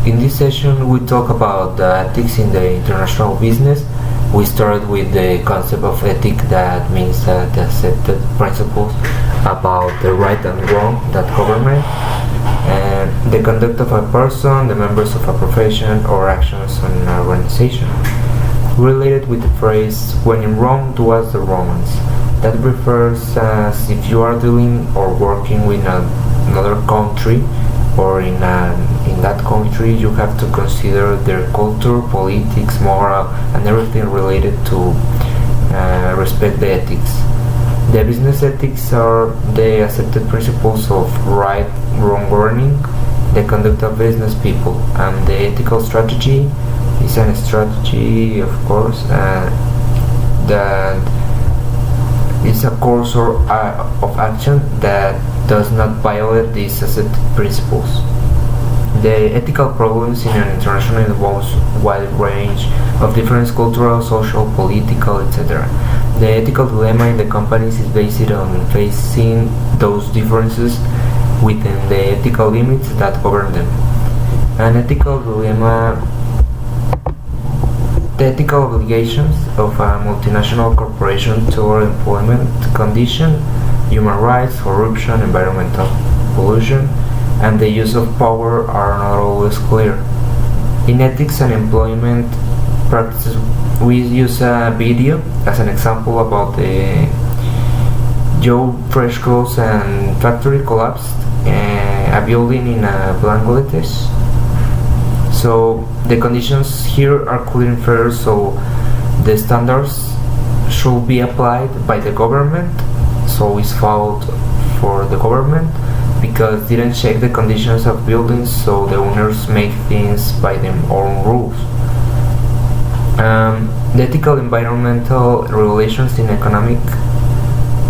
In this session, we talk about the ethics in the international business. We started with the concept of ethic, that means the accepted principles about the right and wrong that government, and the conduct of a person, the members of a profession, or actions on an organization. Related with the phrase, when in Rome, do as the Romans. That refers as if you are dealing or working with another country, or in that country, you have to consider their culture, politics, moral, and everything related to respect the ethics. The business ethics are the accepted principles of right, wrong governing, the conduct of business people, and the ethical strategy is a strategy, of course, that is a course of action that does not violate these accepted principles. The ethical problems in an international involves a wide range of different cultural, social, political, etc. The ethical dilemma in the companies is based on facing those differences within the ethical limits that govern them. An ethical dilemma. The ethical obligations of a multinational corporation toward employment conditions, human rights, corruption, environmental pollution, and the use of power are not always clear. In ethics and employment practices, we use a video as an example about the Joe Freshco's and factory collapsed, a building in Bangladesh. So the conditions here are clear and fair, so the standards should be applied by the government, so it's fault for the government because didn't check the conditions of buildings, so the owners make things by their own rules. The ethical environmental regulations in economic,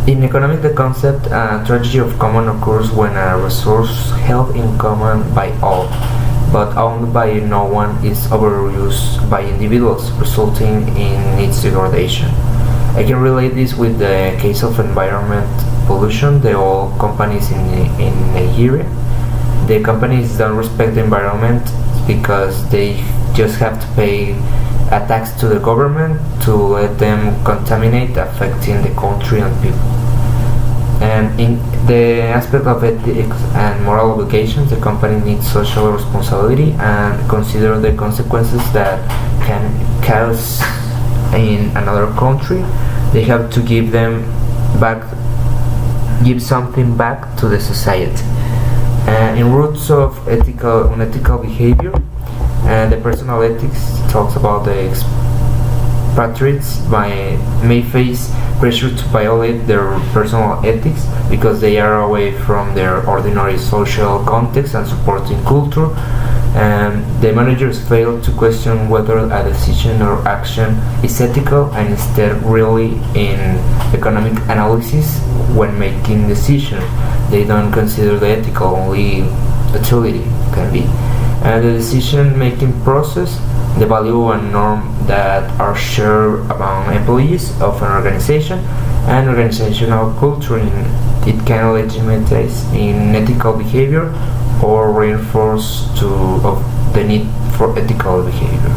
the concept tragedy of common occurs when a resource held in common by all but owned by no one is overused by individuals, resulting in its degradation. I can relate this with the case of environment pollution. The oil companies in Nigeria, the companies don't respect the environment because they just have to pay a tax to the government to let them contaminate, affecting the country and people. And in the aspect of ethics and moral obligations, the company needs social responsibility and consider the consequences that can cause in another country. They have to give something back to the society. In roots of unethical behavior, the personal ethics talks about the expatriates may face pressure to violate their personal ethics because they are away from their ordinary social context and supporting culture, and the managers fail to question whether a decision or action is ethical and instead really in economic analysis when making decisions. They don't consider the ethical, only utility can be. And the decision making process, the value and norm that are shared among employees of an organization, and organizational culture it can legitimize in ethical behavior or reinforce of the need for ethical behavior.